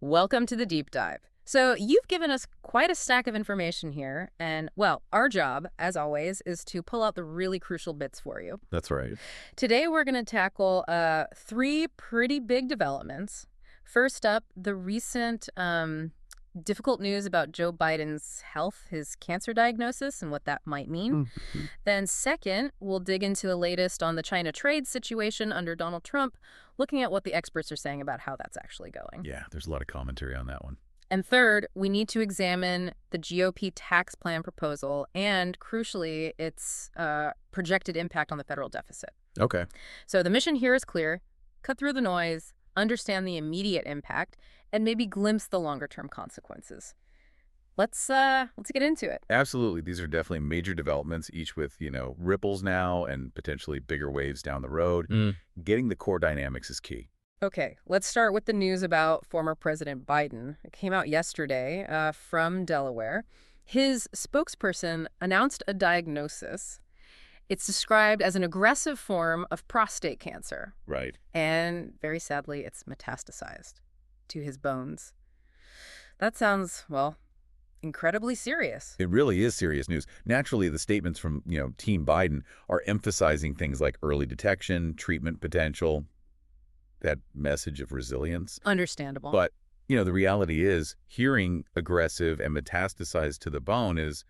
Welcome to the deep dive. So, you've given us quite a stack of information here, and, well, our job, as always, is to pull out the really crucial bits for you. That's right. Today, we're going to tackle three pretty big developments. First up, the recent difficult news about Joe Biden's health, his cancer diagnosis, and what that might mean. Mhm. Then, second, we'll dig into the latest on the China trade situation under Donald Trump, looking at what the experts are saying about how that's actually going. Yeah, there's a lot of commentary on that one. And third, we need to examine the GOP tax plan proposal and, crucially, its projected impact on the federal deficit. Okay. So the mission here is clear: cut through the noise, understand the immediate impact, and maybe glimpse the longer-term consequences. Let's get into it. Absolutely. These are definitely major developments, each with, ripples now and potentially bigger waves down the road. Getting the core dynamics is key. Okay, let's start with the news about former President Biden. It came out yesterday from Delaware. His spokesperson announced a diagnosis. It's described as an aggressive form of prostate cancer. Right. And very sadly, it's metastasized to his bones. That sounds, well, incredibly serious. It really is serious news. Naturally, the statements from, Team Biden are emphasizing things like early detection, treatment potential, that message of resilience. Understandable. But, the reality is hearing aggressive and metastasized to the bone is,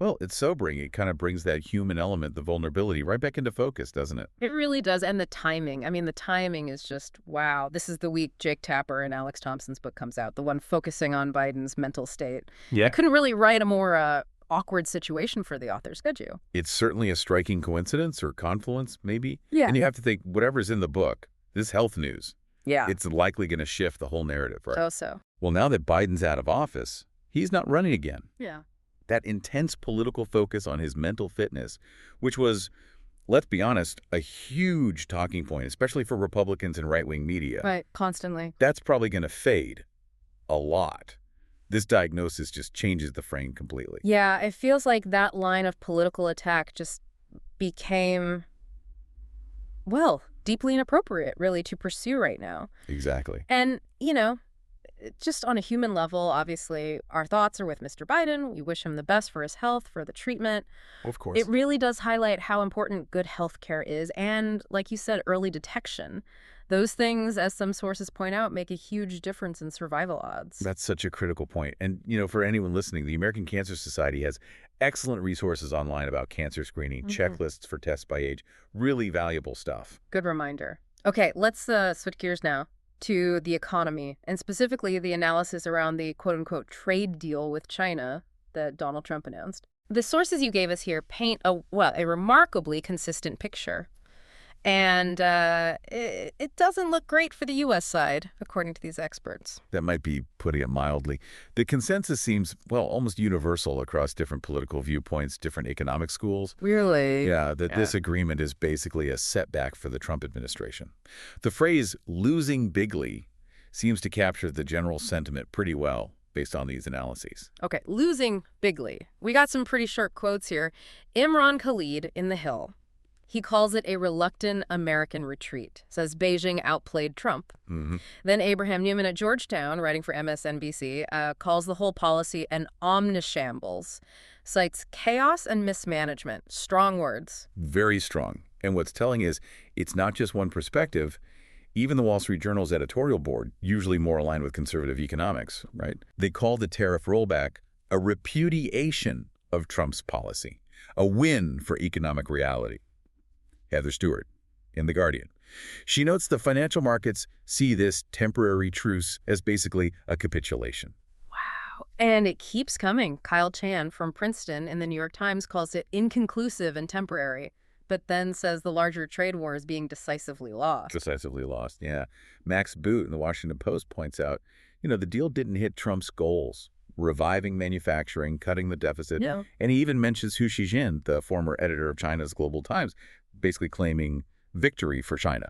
well, it's sobering. It kind of brings that human element, the vulnerability, right back into focus, doesn't it? It really does. And the timing. I mean, the timing is just, wow. This is the week Jake Tapper and Alex Thompson's book comes out, the one focusing on Biden's mental state. Yeah. I couldn't really write a more awkward situation for the authors, could you? It's certainly a striking coincidence or confluence, maybe. Yeah. And you have to think, whatever's in the book, this health news, Yeah. it's likely going to shift the whole narrative, right? So. Well, now that Biden's out of office, he's not running again. Yeah. That intense political focus on his mental fitness, which was, let's be honest, a huge talking point, especially for Republicans and right-wing media. Right. Constantly. That's probably going to fade a lot. This diagnosis just changes the frame completely. Yeah. It feels like that line of political attack just became, well, deeply inappropriate, really, to pursue right now. Exactly. And, just on a human level, obviously, our thoughts are with Mr. Biden. We wish him the best for his health, for the treatment. Of course. It really does highlight how important good health care is. And like you said, early detection. Those things, as some sources point out, make a huge difference in survival odds. That's such a critical point. And, for anyone listening, the American Cancer Society has excellent resources online about cancer screening, checklists for tests by age, really valuable stuff. Good reminder. Okay, let's switch gears now to the economy, and specifically the analysis around the quote-unquote trade deal with China that Donald Trump announced. The sources you gave us here paint a remarkably consistent picture. And it doesn't look great for the U.S. side, according to these experts. That might be putting it mildly. The consensus seems, almost universal across different political viewpoints, different economic schools. Really? Yeah, that this agreement is basically a setback for the Trump administration. The phrase losing bigly seems to capture the general sentiment pretty well based on these analyses. Okay, losing bigly. We got some pretty sharp quotes here. Imran Khalid in The Hill. He calls it a reluctant American retreat, says Beijing outplayed Trump. Then Abraham Newman at Georgetown, writing for MSNBC, calls the whole policy an omnishambles, cites chaos and mismanagement. Strong words. Very strong. And what's telling is it's not just one perspective. Even the Wall Street Journal's editorial board, usually more aligned with conservative economics, right? They call the tariff rollback a repudiation of Trump's policy, a win for economic reality. Heather Stewart in The Guardian. She notes the financial markets see this temporary truce as basically a capitulation. Wow. And it keeps coming. Kyle Chan from Princeton in the New York Times calls it inconclusive and temporary, but then says the larger trade war is being decisively lost. Decisively lost, yeah. Max Boot in the Washington Post points out, the deal didn't hit Trump's goals, reviving manufacturing, cutting the deficit. Yeah. And he even mentions Hu Xijin, the former editor of China's Global Times, basically claiming victory for China.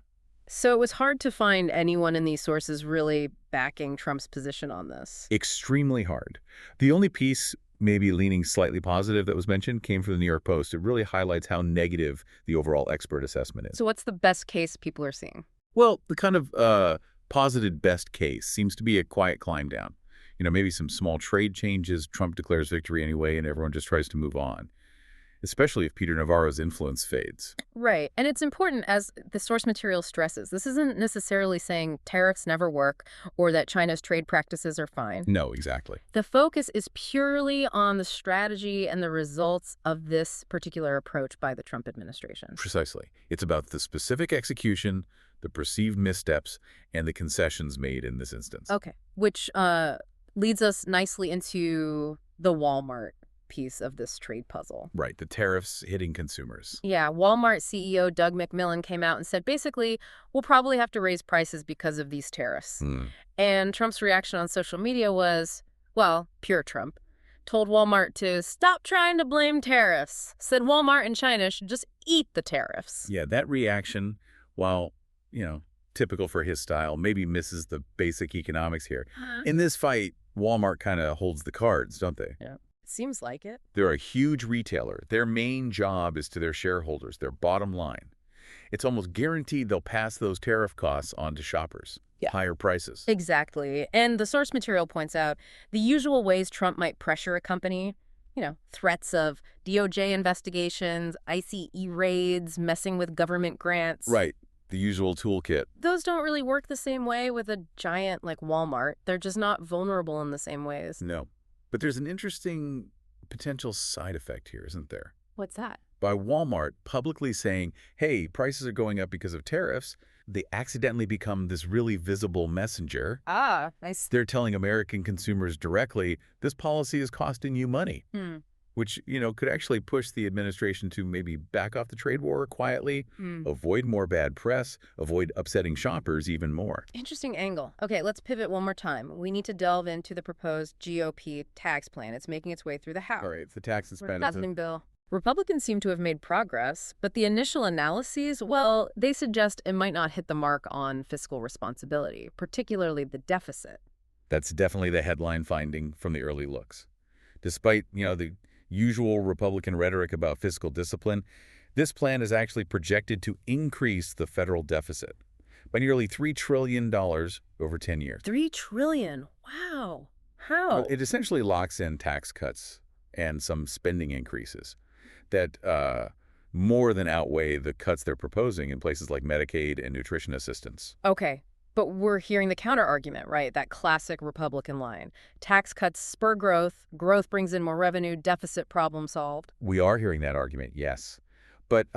So it was hard to find anyone in these sources really backing Trump's position on this. Extremely hard. The only piece maybe leaning slightly positive that was mentioned came from the New York Post. It really highlights how negative the overall expert assessment is. So what's the best case people are seeing? Well, the kind of posited best case seems to be a quiet climb down. Maybe some small trade changes, Trump declares victory anyway, and everyone just tries to move on, especially if Peter Navarro's influence fades. Right. And it's important, as the source material stresses. This isn't necessarily saying tariffs never work or that China's trade practices are fine. No, exactly. The focus is purely on the strategy and the results of this particular approach by the Trump administration. Precisely. It's about the specific execution, the perceived missteps, and the concessions made in this instance. Okay. Which leads us nicely into the Walmart piece of this trade puzzle. Right, the tariffs hitting consumers. Yeah, Walmart CEO Doug McMillon came out and said, basically, we'll probably have to raise prices because of these tariffs. And Trump's reaction on social media was, well, pure Trump, told Walmart to stop trying to blame tariffs, said Walmart and China should just eat the tariffs. Yeah, that reaction, while, typical for his style, maybe misses the basic economics here. In this fight, Walmart kind of holds the cards, don't they? Yeah. Seems like it. They're a huge retailer. Their main job is to their shareholders, their bottom line. It's almost guaranteed they'll pass those tariff costs on to shoppers. Yeah. Higher prices. Exactly. And the source material points out the usual ways Trump might pressure a company, threats of DOJ investigations, ICE raids, messing with government grants. Right. The usual toolkit. Those don't really work the same way with a giant like Walmart. They're just not vulnerable in the same ways. No. But there's an interesting potential side effect here, isn't there? What's that? By Walmart publicly saying, hey, prices are going up because of tariffs, they accidentally become this really visible messenger. Ah, nice. They're telling American consumers directly, this policy is costing you money. Which, could actually push the administration to maybe back off the trade war quietly, avoid more bad press, avoid upsetting shoppers even more. Interesting angle. Okay, let's pivot one more time. We need to delve into the proposed GOP tax plan. It's making its way through the House. All right, it's the tax and spending. Nothing, Bill. Republicans seem to have made progress, but the initial analyses, well, they suggest it might not hit the mark on fiscal responsibility, particularly the deficit. That's definitely the headline finding from the early looks. Despite, the usual Republican rhetoric about fiscal discipline, this plan is actually projected to increase the federal deficit by nearly $3 trillion over 10 years. $3 trillion? Wow. How? Well, it essentially locks in tax cuts and some spending increases that more than outweigh the cuts they're proposing in places like Medicaid and nutrition assistance. Okay. But we're hearing the counter-argument, right? That classic Republican line. Tax cuts spur growth, growth brings in more revenue, deficit problem solved. We are hearing that argument, yes. But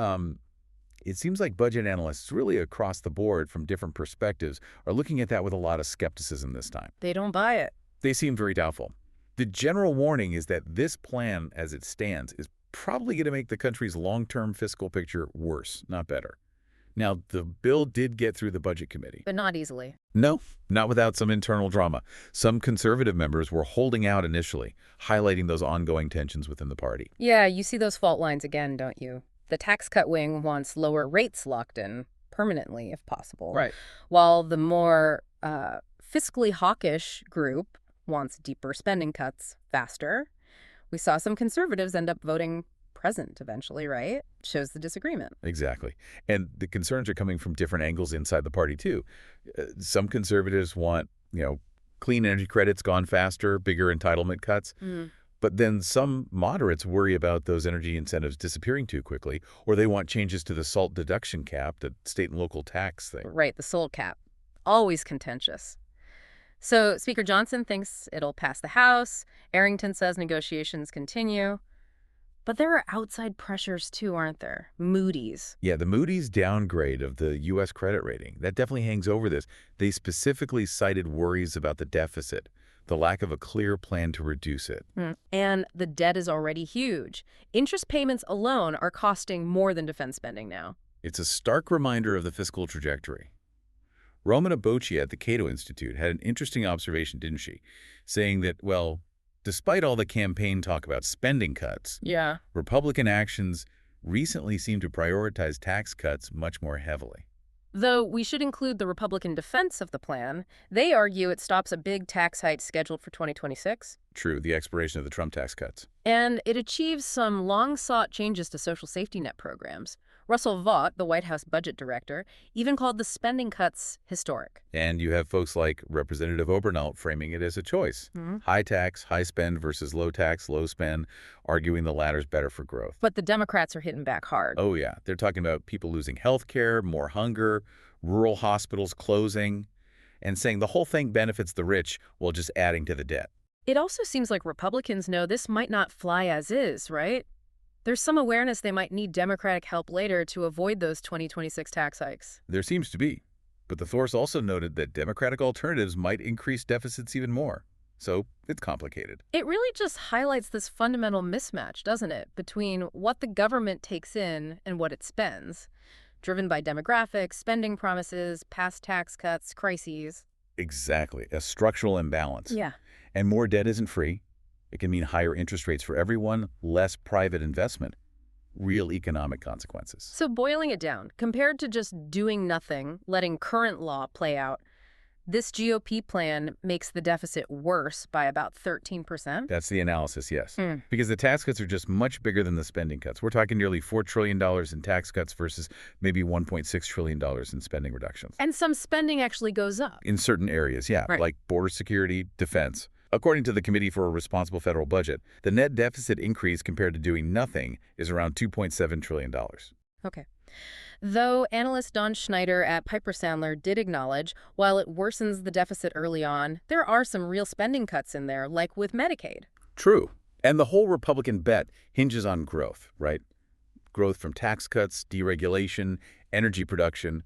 it seems like budget analysts really across the board from different perspectives are looking at that with a lot of skepticism this time. They don't buy it. They seem very doubtful. The general warning is that this plan, as it stands, is probably going to make the country's long-term fiscal picture worse, not better. Now, the bill did get through the Budget Committee. But not easily. No, not without some internal drama. Some conservative members were holding out initially, highlighting those ongoing tensions within the party. Yeah, you see those fault lines again, don't you? The tax cut wing wants lower rates locked in permanently, if possible. Right. While the more fiscally hawkish group wants deeper spending cuts faster. We saw some conservatives end up voting present eventually, right? Shows the disagreement. Exactly. And the concerns are coming from different angles inside the party, too. Some conservatives want, clean energy credits gone faster, bigger entitlement cuts. But then some moderates worry about those energy incentives disappearing too quickly, or they want changes to the SALT deduction cap, the state and local tax thing. Right, the SALT cap. Always contentious. So Speaker Johnson thinks it'll pass the House. Arrington says negotiations continue. But there are outside pressures, too, aren't there? Moody's. Yeah, the Moody's downgrade of the U.S. credit rating, that definitely hangs over this. They specifically cited worries about the deficit, the lack of a clear plan to reduce it. And the debt is already huge. Interest payments alone are costing more than defense spending now. It's a stark reminder of the fiscal trajectory. Romana Boccia at the Cato Institute had an interesting observation, didn't she? Saying that, well, despite all the campaign talk about spending cuts, Republican actions recently seem to prioritize tax cuts much more heavily. Though we should include the Republican defense of the plan, they argue it stops a big tax hike scheduled for 2026. True, the expiration of the Trump tax cuts. And it achieves some long-sought changes to social safety net programs. Russell Vought, the White House budget director, even called the spending cuts historic. And you have folks like Representative Obernaut framing it as a choice. High tax, high spend versus low tax, low spend, arguing the latter's better for growth. But the Democrats are hitting back hard. Oh, yeah. They're talking about people losing health care, more hunger, rural hospitals closing, and saying the whole thing benefits the rich while just adding to the debt. It also seems like Republicans know this might not fly as is, right? There's some awareness they might need Democratic help later to avoid those 2026 tax hikes. There seems to be. But the source also noted that Democratic alternatives might increase deficits even more. So it's complicated. It really just highlights this fundamental mismatch, doesn't it, between what the government takes in and what it spends, driven by demographics, spending promises, past tax cuts, crises. Exactly. A structural imbalance. Yeah. And more debt isn't free. It can mean higher interest rates for everyone, less private investment, real economic consequences. So boiling it down, compared to just doing nothing, letting current law play out, this GOP plan makes the deficit worse by about 13%. That's the analysis, yes. Because the tax cuts are just much bigger than the spending cuts. We're talking nearly $4 trillion in tax cuts versus maybe $1.6 trillion in spending reductions. And some spending actually goes up. In certain areas, yeah, Right. like border security, defense. According to the Committee for a Responsible Federal Budget, the net deficit increase compared to doing nothing is around $2.7 trillion. Okay. Though analyst Don Schneider at Piper Sandler did acknowledge, while it worsens the deficit early on, there are some real spending cuts in there, like with Medicaid. True. And the whole Republican bet hinges on growth, right? Growth from tax cuts, deregulation, energy production,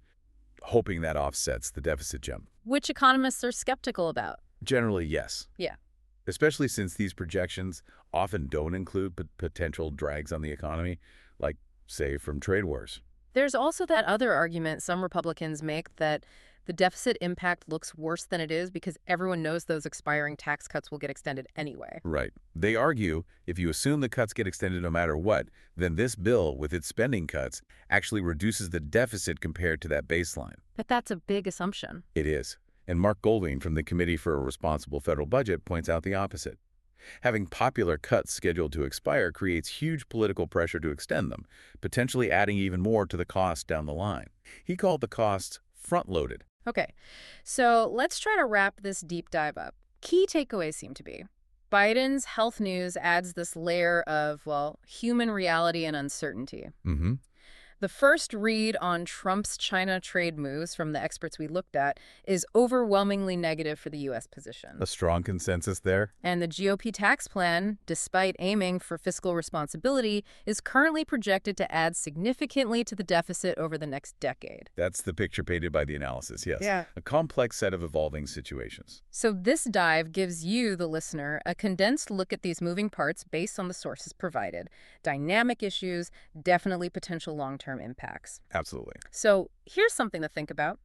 hoping that offsets the deficit jump. Which economists are skeptical about. Generally, yes. Yeah. Especially since these projections often don't include potential drags on the economy, like, say, from trade wars. There's also that other argument some Republicans make that the deficit impact looks worse than it is because everyone knows those expiring tax cuts will get extended anyway. Right. They argue if you assume the cuts get extended no matter what, then this bill, with its spending cuts, actually reduces the deficit compared to that baseline. But that's a big assumption. It is. And Mark Golding from the Committee for a Responsible Federal Budget points out the opposite. Having popular cuts scheduled to expire creates huge political pressure to extend them, potentially adding even more to the cost down the line. He called the costs front-loaded. Okay, so let's try to wrap this deep dive up. Key takeaways seem to be Biden's health news adds this layer of, well, human reality and uncertainty. The first read on Trump's China trade moves from the experts we looked at is overwhelmingly negative for the U.S. position. A strong consensus there? And the GOP tax plan, despite aiming for fiscal responsibility, is currently projected to add significantly to the deficit over the next decade. That's the picture painted by the analysis, yes. Yeah. A complex set of evolving situations. So this dive gives you, the listener, a condensed look at these moving parts based on the sources provided. Dynamic issues, definitely potential long-term impacts. Absolutely. So here's something to think about.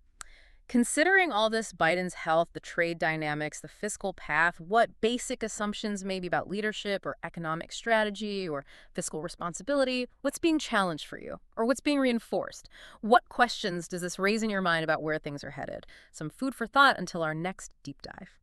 Considering all this, Biden's health, the trade dynamics, the fiscal path, what basic assumptions maybe about leadership or economic strategy or fiscal responsibility, what's being challenged for you or what's being reinforced? What questions does this raise in your mind about where things are headed? Some food for thought until our next deep dive.